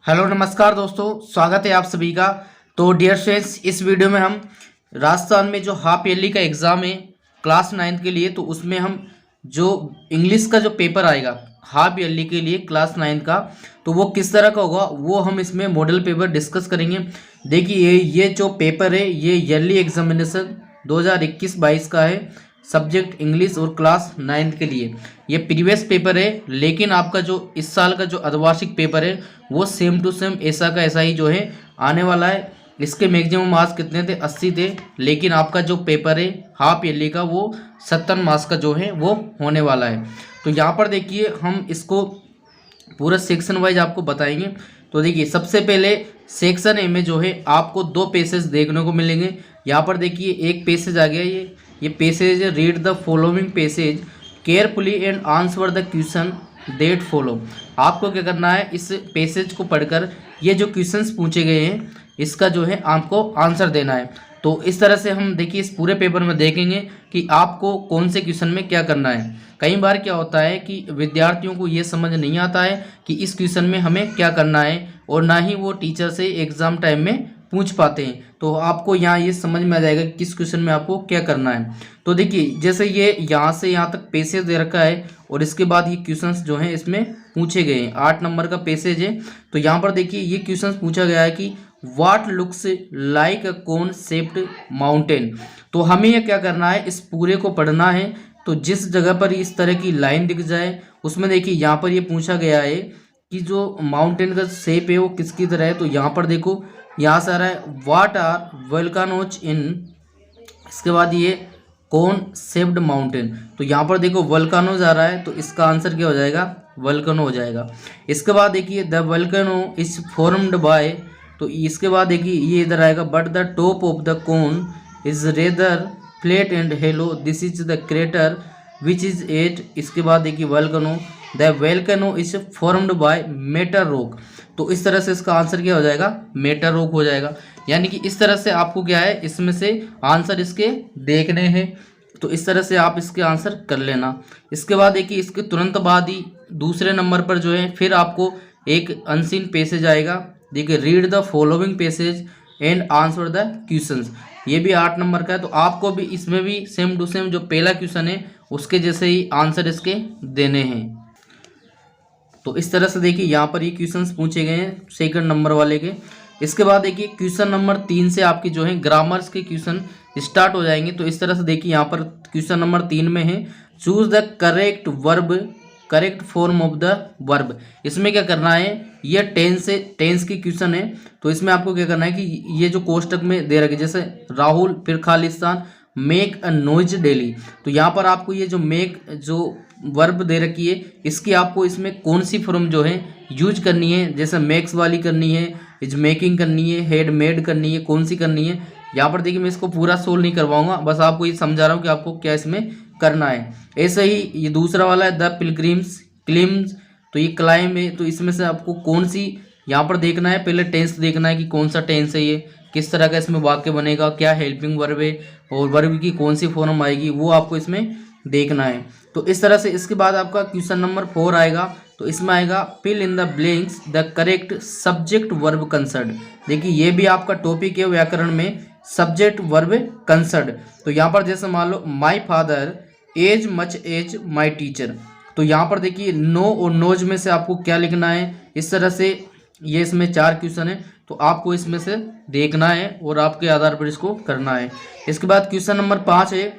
Hello नमस्कार दोस्तों, स्वागत है आप सभी का। तो डियर स्टूडेंट्स, इस वीडियो में हम राजस्थान में जो हाफ ईयरली का एग्ज़ाम है क्लास 9 के लिए, तो उसमें हम जो इंग्लिश का जो पेपर आएगा हाफ ईयरली के लिए क्लास 9 का, तो वो किस तरह का होगा वो हम इसमें मॉडल पेपर डिस्कस करेंगे। देखिए ये जो पेपर है ये ईयरली एग्जामिनेशन 2021-22 का है, सब्जेक्ट इंग्लिश और क्लास 9 के लिए। ये प्रीवियस पेपर है, लेकिन आपका जो इस साल का जो अर्धवार्षिक पेपर है वो सेम टू सेम ऐसा का ऐसा ही जो है आने वाला है। इसके मैक्सिमम मार्क्स कितने थे? 80 थे, लेकिन आपका जो पेपर है हाफ ईयरली का वो 70 मार्क्स का जो है वो होने वाला है। तो यहाँ पर देखिए हम इसको पूरा सेक्शन वाइज आपको बताएंगे। तो देखिए सबसे पहले सेक्शन ए में जो है आपको 2 पेसेज देखने को मिलेंगे। यहाँ पर देखिए एक पेसेज आ गया, ये पेसेज है, read the following passage carefully and answer the question that follow. आपको क्या करना है, इस पेसेज को पढ़कर ये जो क्वेश्चंस पूछे गए हैं इसका जो है आपको आंसर देना है। तो इस तरह से हम देखिए इस पूरे पेपर में देखेंगे कि आपको कौन से क्वेश्चन में क्या करना है। कई बार क्या होता है कि विद्यार्थियों को ये समझ नहीं आता है कि इस क्वेश्चन में हमें क्या करना है, और ना ही वो टीचर से एग्ज़ाम टाइम में पूछ पाते हैं। तो आपको यहाँ ये समझ में आ जाएगा कि किस क्वेश्चन में आपको क्या करना है। तो देखिए जैसे ये यहाँ से यहाँ तक पेसेज दे रखा है, और इसके बाद ये क्वेश्चंस जो हैं इसमें पूछे गए हैं। 8 नंबर का पेसेज है। तो यहाँ पर देखिए ये क्वेश्चंस पूछा गया है कि what looks like a cone shaped mountain. तो हमें ये क्या करना है, इस पूरे को पढ़ना है। तो जिस जगह पर इस तरह की लाइन दिख जाए उसमें देखिए यहाँ पर ये पूछा गया है कि जो माउंटेन का शेप है वो किसकी तरह है। तो यहाँ पर देखो यहाँ से आ रहा है व्हाट आर वोल्केनोज इन, इसके बाद ये कौन शेप्ड माउंटेन। तो यहाँ पर देखो वोल्केनोज आ रहा है, तो इसका आंसर क्या हो जाएगा? वोल्केनो हो जाएगा। इसके बाद देखिए the volcano is formed by, तो इसके बाद देखिए ये इधर आएगा but the top of the cone is rather flat and hollow, this is the crater which is at. इसके बाद देखिए volcano, the volcano is formed by matter rock. तो इस तरह से इसका आंसर क्या हो जाएगा? मेटर रॉक हो जाएगा। यानी कि इस तरह से आपको क्या है, इसमें से आंसर इसके देखने हैं। तो इस तरह से आप इसके आंसर कर लेना। इसके बाद देखिए इसके तुरंत बाद ही दूसरे नंबर पर जो है फिर आपको एक अनसीन पैसेज आएगा। देखिए read the following passage and answer the questions. ये भी 8 नंबर का है। तो आपको भी इसमें भी सेम टू सेम जो पहला क्वेश्चन है उसके जैसे ही आंसर इसके देने हैं। तो इस तरह से देखिए यहाँ पर ये क्वेश्चंस पूछे गए हैं सेकंड नंबर वाले के। इसके बाद देखिए क्वेश्चन नंबर 3 से आपकी जो है ग्रामर्स के क्वेश्चन स्टार्ट हो जाएंगे। तो इस तरह से देखिए यहाँ पर क्वेश्चन नंबर 3 में है choose the correct verb, correct form of the verb. इसमें क्या करना है, ये टेंस की क्वेश्चन है। तो इसमें आपको क्या करना है कि ये जो कोष्टक में दे रखे जैसे राहुल फिर Khalistan make a noise daily. तो यहाँ पर आपको ये जो मेक जो वर्ब दे रखी है इसकी आपको इसमें कौन सी फॉर्म जो है यूज करनी है, जैसे मेक्स वाली करनी है, इज मेकिंग करनी है, हेड मेड करनी है, कौन सी करनी है। यहाँ पर देखिए मैं इसको पूरा सोल्व नहीं करवाऊंगा, बस आपको ये समझा रहा हूँ कि आपको क्या इसमें करना है। ऐसे ही ये दूसरा वाला है द पिलग्रिम्स क्लिम्स, तो ये क्लाइम है। तो इसमें से आपको कौन सी यहाँ पर देखना है, पहले टेंस देखना है कि कौन सा टेंस है, ये किस तरह का इसमें वाक्य बनेगा, क्या हेल्पिंग वर्ब है और वर्ब की कौन सी फॉर्म आएगी वो आपको इसमें देखना है। तो इस तरह से इसके बाद आपका क्वेश्चन नंबर 4 आएगा। तो इसमें आएगा fill in the blanks the correct subject verb concord. देखिए ये भी आपका टॉपिक है व्याकरण में, सब्जेक्ट वर्ब कंसर्ड। तो यहाँ पर जैसे मान लो my father as much as my teacher. तो यहाँ पर देखिए नो और नोज में से आपको क्या लिखना है। इस तरह से ये इसमें 4 क्वेश्चन है, तो आपको इसमें से देखना है और आपके आधार पर इसको करना है। इसके बाद क्वेश्चन नंबर 5 है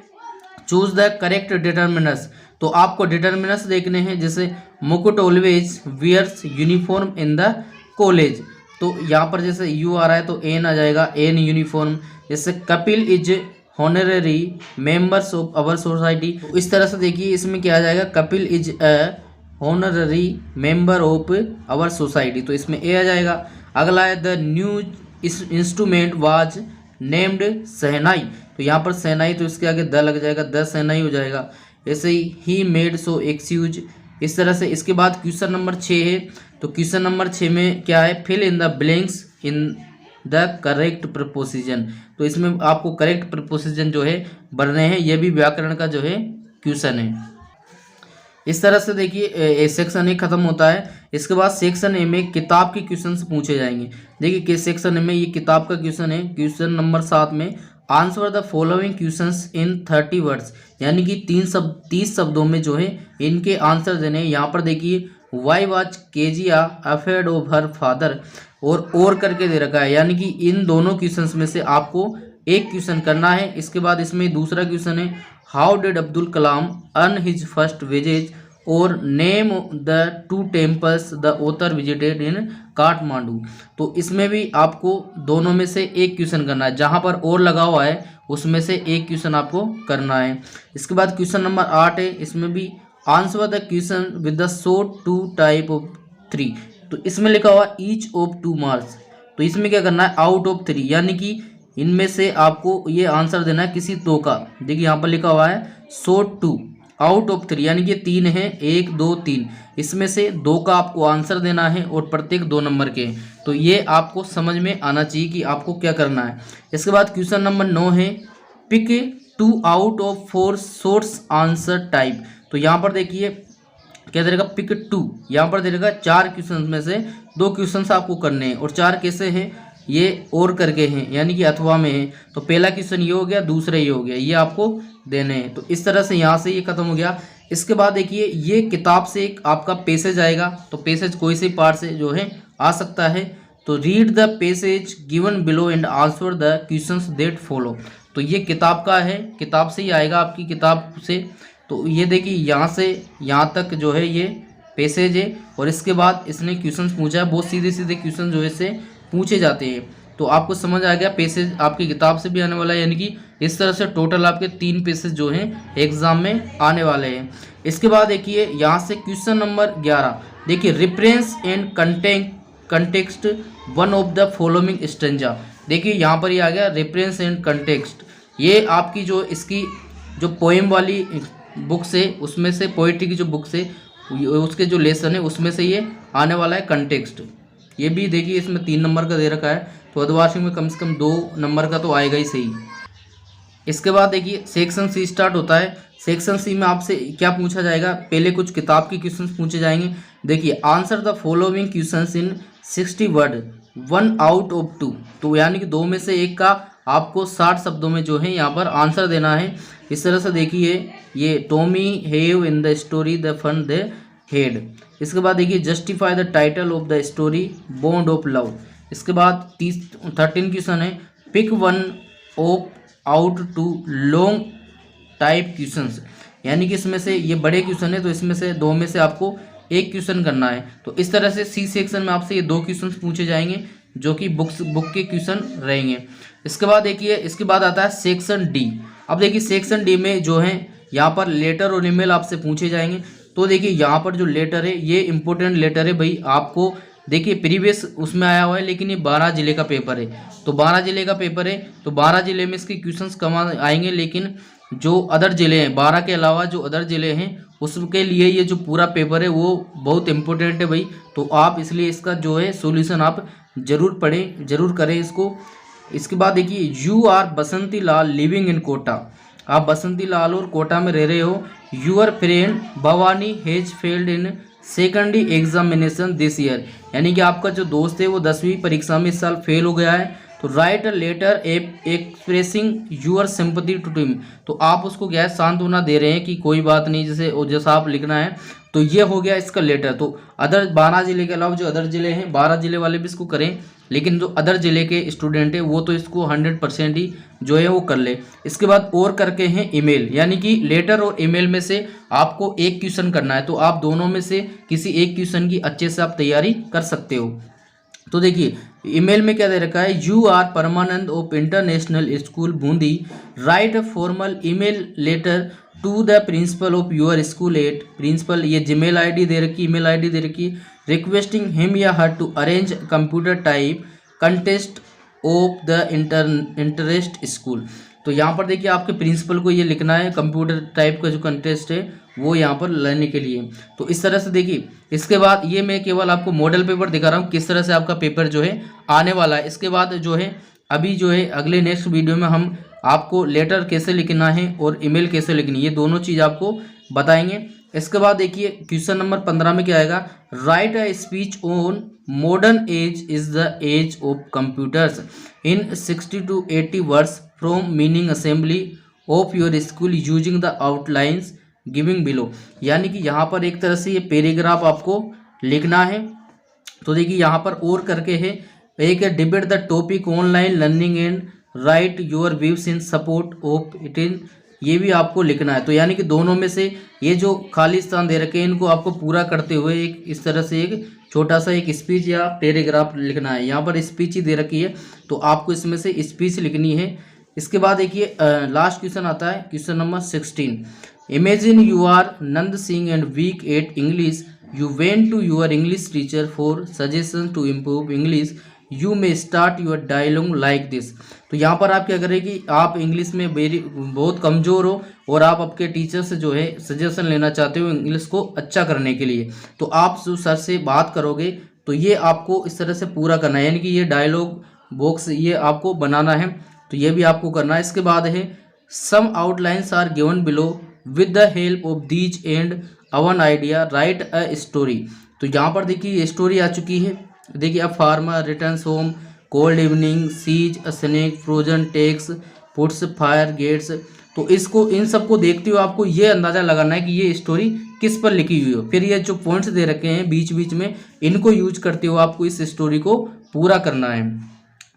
चूज द करेक्ट डिटर्मिनस। तो आपको डिटर्मिनस देखने हैं, जैसे Mukut always wears uniform in the college. तो यहाँ पर जैसे यू आ रहा है तो एन आ जाएगा, एन यूनिफॉर्म। जैसे Kapil is honorary members of our society. तो इस तरह से देखिए इसमें क्या आ जाएगा, Kapil is a honorary member of our society. तो इसमें ए आ जाएगा। अगला है the new instrument was named shehnai. तो यहाँ पर शहनाई, तो इसके आगे द लग जाएगा, द शहनाई हो जाएगा। ऐसे ही मेड सो एक्सक्यूज। इस तरह से इसके बाद क्वेश्चन नंबर 6 है। तो क्वेश्चन नंबर 6 में क्या है, fill in the blanks in the correct preposition. तो इसमें आपको करेक्ट प्रपोजिशन जो है भरने हैं। यह भी व्याकरण का जो है क्वेश्चन है। इस तरह से देखिए सेक्शन ए खत्म होता है। इसके बाद सेक्शन ए में किताब के क्वेश्चन पूछे जाएंगे। देखिए कि सेक्शन ए में ये किताब का क्वेश्चन है, क्वेश्चन नंबर 7 में answer the following questions in 30 words, यानी कि 30 शब्दों में जो है इनके आंसर देने। यहाँ पर देखिए why was Kezia afraid of her father और करके दे रखा है, यानी कि इन दोनों क्वेश्चंस में से आपको एक क्वेश्चन करना है। इसके बाद इसमें दूसरा क्वेश्चन है how did Abdul Kalam earn his first wages और name the 2 temples the author visited in Kathmandu. तो इसमें भी आपको दोनों में से एक क्वेश्चन करना है, जहां पर और लगा हुआ है उसमें से एक क्वेश्चन आपको करना है। इसके बाद क्वेश्चन नंबर 8 है, इसमें भी answer the question with the short 2 type of 3। तो इसमें लिखा हुआ ईच ऑफ 2 मार्क्स। तो इसमें क्या करना है आउट ऑफ 3, यानी कि इनमें से आपको ये आंसर देना है किसी 2 का। देखिए यहाँ पर लिखा हुआ है शॉर्ट 2 आउट ऑफ 3, यानी कि 3 है 1 2 3, इसमें से 2 का आपको आंसर देना है और प्रत्येक 2 नंबर के। तो ये आपको समझ में आना चाहिए कि आपको क्या करना है। इसके बाद क्वेश्चन नंबर 9 है pick 2 out of 4 shorts answer type. तो यहाँ पर देखिए क्या दे रहेगा पिक 2, यहाँ पर दे रहेगा 4 क्वेश्चन में से 2 क्वेश्चन आपको करने हैं और 4 कैसे हैं ये और करके हैं, यानी कि अथवा में है। तो पहला क्वेश्चन ये हो गया, दूसरा ये हो गया, ये आपको देने हैं। तो इस तरह से यहाँ से ये खत्म हो गया। इसके बाद देखिए ये किताब से एक आपका पैसेज आएगा, तो पैसेज कोई से पार्ट से जो है आ सकता है। तो read the passage given below and answer the questions that follow. तो ये किताब का है, किताब से ही आएगा आपकी किताब से। तो ये देखिए यहाँ से यहाँ तक जो है ये पैसेज है और इसके बाद इसने क्वेश्चंस पूछा है, बहुत सीधे सीधे क्वेश्चन जो है इससे पूछे जाते हैं। तो आपको समझ आ गया पैसेज आपकी किताब से भी आने वाला है, यानी कि इस तरह से टोटल आपके 3 पैसेज जो हैं एग्जाम में आने वाले हैं। इसके बाद देखिए यहाँ से क्वेश्चन नंबर 11 देखिए reference and context one of the following stanza. देखिए यहाँ पर ये आ गया रेफरेंस एंड कंटेक्स्ट, ये आपकी जो इसकी जो पोएम वाली बुक से उसमें से पोइट्री की जो बुक से उसके जो लेसन है उसमें से ये आने वाला है कंटेक्स्ट। ये भी देखिए इसमें 3 नंबर का दे रखा है, तो अर्धवार्षिक में कम से कम 2 नंबर का तो आएगा ही सही। इसके बाद देखिए सेक्शन सी स्टार्ट होता है। सेक्शन सी में आपसे क्या पूछा जाएगा, पहले कुछ किताब के क्वेश्चंस पूछे जाएंगे। देखिए answer the following questions in 60 word 1 out of 2। तो यानी कि 2 में से 1 का आपको 60 शब्दों में जो है यहाँ पर आंसर देना है। इस तरह से देखिए ये Tommy have in the story the fun the head. इसके बाद देखिए justify the title of the story bond of love. इसके बाद 13 क्वेश्चन है pick 1 of out 2 long type questions, यानी कि इसमें से ये बड़े क्वेश्चन है तो इसमें से 2 में से आपको एक क्वेश्चन करना है। तो इस तरह से सी सेक्शन में आपसे ये 2 क्वेश्चन पूछे जाएंगे जो कि बुक के क्वेश्चन रहेंगे। इसके बाद देखिए इसके बाद आता है सेक्शन डी। अब देखिए सेक्शन डी में जो है यहाँ पर लेटर और ईमेल आपसे पूछे जाएंगे। तो देखिए यहाँ पर जो लेटर है ये इंपॉर्टेंट लेटर है भाई, आपको देखिए प्रीवियस उसमें आया हुआ है लेकिन ये 12 जिले का पेपर है। तो 12 जिले का पेपर है तो 12 जिले में इसके क्वेश्चंस कम आएंगे, लेकिन जो अदर जिले हैं 12 के अलावा जो अदर जिले हैं उसके लिए ये जो पूरा पेपर है वो बहुत इंपॉर्टेंट है भाई। तो आप इसलिए इसका जो है सॉल्यूशन आप जरूर पढ़ें, जरूर करें इसको। इसके बाद देखिए you are Basanti Lal living in Kota. आप बसंती लाल और कोटा में रह रहे हो। Your friend Bhavani has failed in secondary examination this year, यानी कि आपका जो दोस्त है वो 10वीं परीक्षा में इस साल फेल हो गया है। तो write a letter expressing your sympathy to team. तो आप उसको क्या है सांत्वना दे रहे हैं कि कोई बात नहीं, जैसा आप लिखना है। तो ये हो गया इसका लेटर। तो अदर 12 जिले के अलावा जो अदर जिले हैं 12 जिले वाले भी इसको करें, लेकिन जो अदर जिले के स्टूडेंट है वो तो इसको 100% ही जो है वो कर ले। इसके बाद और करके हैं ईमेल, यानी कि लेटर और ईमेल में से आपको एक क्वेश्चन करना है। तो आप दोनों में से किसी एक क्वेश्चन की अच्छे से आप तैयारी कर सकते हो। तो देखिए ईमेल में क्या दे रखा है, you are Paramanand of international school Bundi write a formal email letter to the principal of your school at principal. ये जीमेल आईडी दे रखी, ईमेल आईडी दे रखी, रिक्वेस्टिंग हिम या her to arrange computer type contest of the interest school. तो यहाँ पर देखिए आपके प्रिंसिपल को ये लिखना है कंप्यूटर टाइप का जो कंटेस्ट है वो यहाँ पर लेने के लिए। तो इस तरह से देखिए इसके बाद ये मैं केवल आपको मॉडल पेपर दिखा रहा हूँ किस तरह से आपका पेपर जो है आने वाला है। इसके बाद जो है अभी जो है अगले नेक्स्ट वीडियो में हम आपको लेटर कैसे लिखना है और ईमेल कैसे लिखनी है, ये दोनों चीज़ आपको बताएंगे। इसके बाद देखिए क्वेश्चन नंबर 15 में क्या आएगा, write a speech on modern age is the age of computers in 60 to 80 words from meaning assembly of your school using the outlines giving below. यानी कि यहाँ पर एक तरह से ये पैराग्राफ आपको लिखना है। तो देखिए यहाँ पर और करके है, एक है debate the topic online learning and right your views in support of it in, ये भी आपको लिखना है। तो यानी कि दोनों में से ये जो खाली स्थान दे रखे हैं इनको आपको पूरा करते हुए एक इस तरह से एक छोटा सा एक स्पीच या पैराग्राफ लिखना है। यहाँ पर स्पीच ही दे रखी है तो आपको इसमें से स्पीच लिखनी है। इसके बाद देखिए लास्ट क्वेश्चन आता है question number 16। Imagine you are Nand Singh and weak at English, you went to your English teacher for suggestion to improve English, you may start your dialogue like this. तो यहाँ पर आप क्या करें कि आप इंग्लिश में बहुत कमज़ोर हो और आप आपके टीचर से जो है सजेशन लेना चाहते हो इंग्लिश को अच्छा करने के लिए, तो आप जो सर से बात करोगे तो ये आपको इस तरह से पूरा करना है, यानी कि ये डायलॉग बॉक्स ये आपको बनाना है, तो ये भी आपको करना है। इसके बाद है some outlines are given below with the help of these and own idea write a story. तो यहाँ पर देखिए ये स्टोरी आ चुकी है। देखिए अब farmer returns home, cold evening, sees a snake, frozen takes, puts fire gets. तो इसको इन सबको देखते हुए आपको ये अंदाज़ा लगाना है कि ये स्टोरी किस पर लिखी हुई हो। फिर ये जो पॉइंट्स दे रखे हैं बीच बीच में इनको यूज करते हुए आपको इस स्टोरी को पूरा करना है।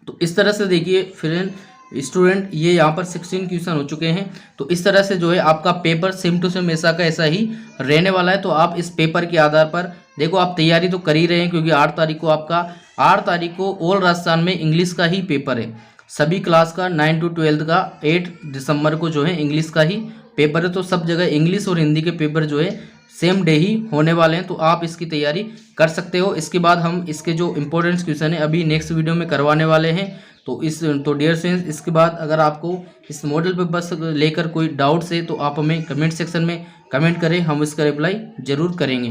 तो इस तरह से देखिए फ्रेंड स्टूडेंट ये यहाँ पर 16 क्वेश्चन हो चुके हैं। तो इस तरह से जो है आपका पेपर सेम टू सेम ऐसा का ऐसा ही रहने वाला है। तो आप इस पेपर के आधार पर देखो आप तैयारी तो कर ही रहे हैं, क्योंकि 8 तारीख को ऑल राजस्थान में इंग्लिश का ही पेपर है। सभी क्लास का 9 to 12 का 8 दिसंबर को जो है इंग्लिश का ही पेपर है। तो सब जगह इंग्लिश और हिंदी के पेपर जो है सेम डे ही होने वाले हैं, तो आप इसकी तैयारी कर सकते हो। इसके बाद हम इसके जो इंपॉर्टेंट क्वेश्चन है अभी नेक्स्ट वीडियो में करवाने वाले हैं। तो डियर फ्रेंड्स, इसके बाद अगर आपको इस मॉडल पेपर से लेकर कोई डाउट्स है तो आप हमें कमेंट सेक्शन में कमेंट करें, हम इसका रिप्लाई ज़रूर करेंगे।